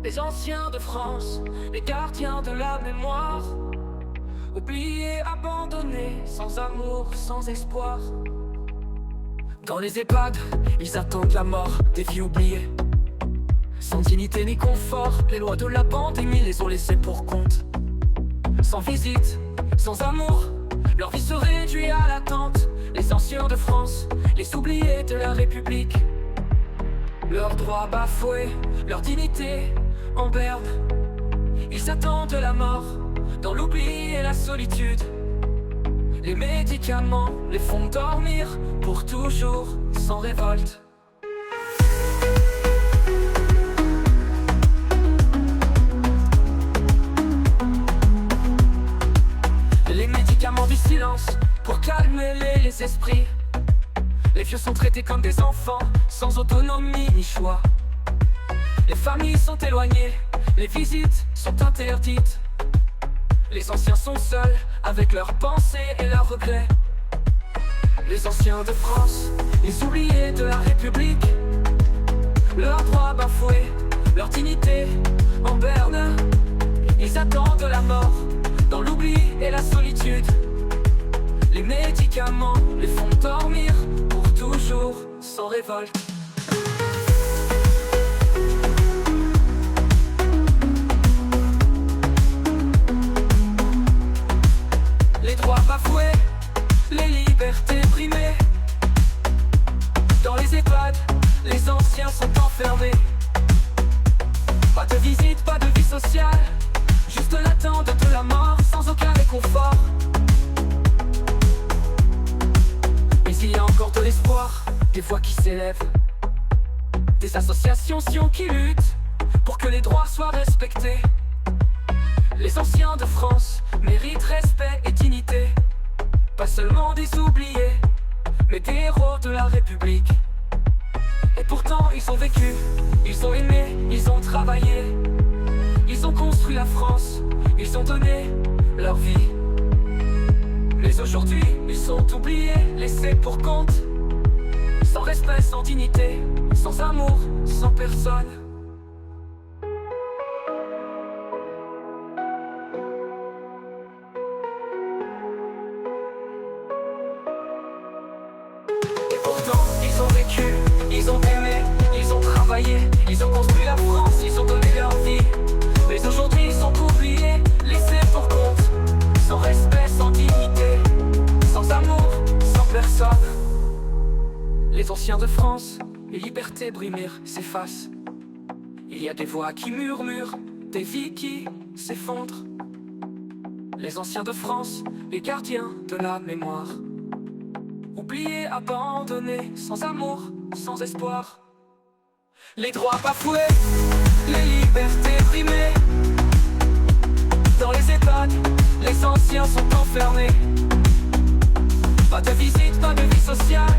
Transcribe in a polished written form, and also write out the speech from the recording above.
les anciens de France, les gardiens de la mémoire, oubliés, abandonnés, sans amour, sans espoir. Dans les EHPAD, ils attendent la mort des vies oubliées. Sans dignité ni confort, les lois de la pandémie les ont laissés pour compte. Sans visite, sans amour, leur vie se réduit à l'attente. Les anciens de France, les oubliés de la République. Leurs droits bafoués, leur dignité en berne. Ils attendent la mort, dans l'oubli et la solitude. Les médicaments les font dormir pour toujours, sans révolte. Les médicaments du silence pour calmer les esprits. Les vieux sont traités comme des enfants, sans autonomie ni choix. Les familles sont éloignées, les visites sont interdites. Les anciens sont seuls, avec leurs pensées et leurs regrets. Les anciens de France, les oubliés de la République. Leurs droits bafoués, leur dignité en berne. Ils attendent la mort, dans l'oubli et la solitude. Les médicaments les font dormir pour toujours, sans révolte. Les droits bafoués, les libertés brimées. Dans les EHPAD, les anciens sont enfermés. Pas de visite, pas de vie sociale, juste l'attente de la mort, sans aucun réconfort. Mais il y a encore de l'espoir, des voix qui s'élèvent, des associations qui luttent pour que les droits soient respectés. Les anciens de France méritent respect et dignité, pas seulement des oubliés, mais des héros de la République. Et pourtant ils ont vécu, ils ont aimé, ils ont travaillé. Ils ont construit la France, ils ont donné leur vie. Mais aujourd'hui, ils sont oubliés, laissés pour compte. Sans respect, sans dignité, sans amour, sans personne. Et pourtant, ils ont vécu, ils ont aimé, ils ont travaillé. Ils ont construit la France, ils ont donné leur vie. Mais aujourd'hui ils sont oubliés, laissés pour compte. Sans respect, sans dignité, sans amour, sans personne. Les anciens de France, les libertés brimées s'effacent. Il y a des voix qui murmurent, des vies qui s'effondrent. Les anciens de France, les gardiens de la mémoire. Oubliés, abandonnés, sans amour, sans espoir. Les droits bafoués, les libertés brimées. Dans les EHPAD, les anciens sont enfermés. Pas de visite, pas de vie sociale,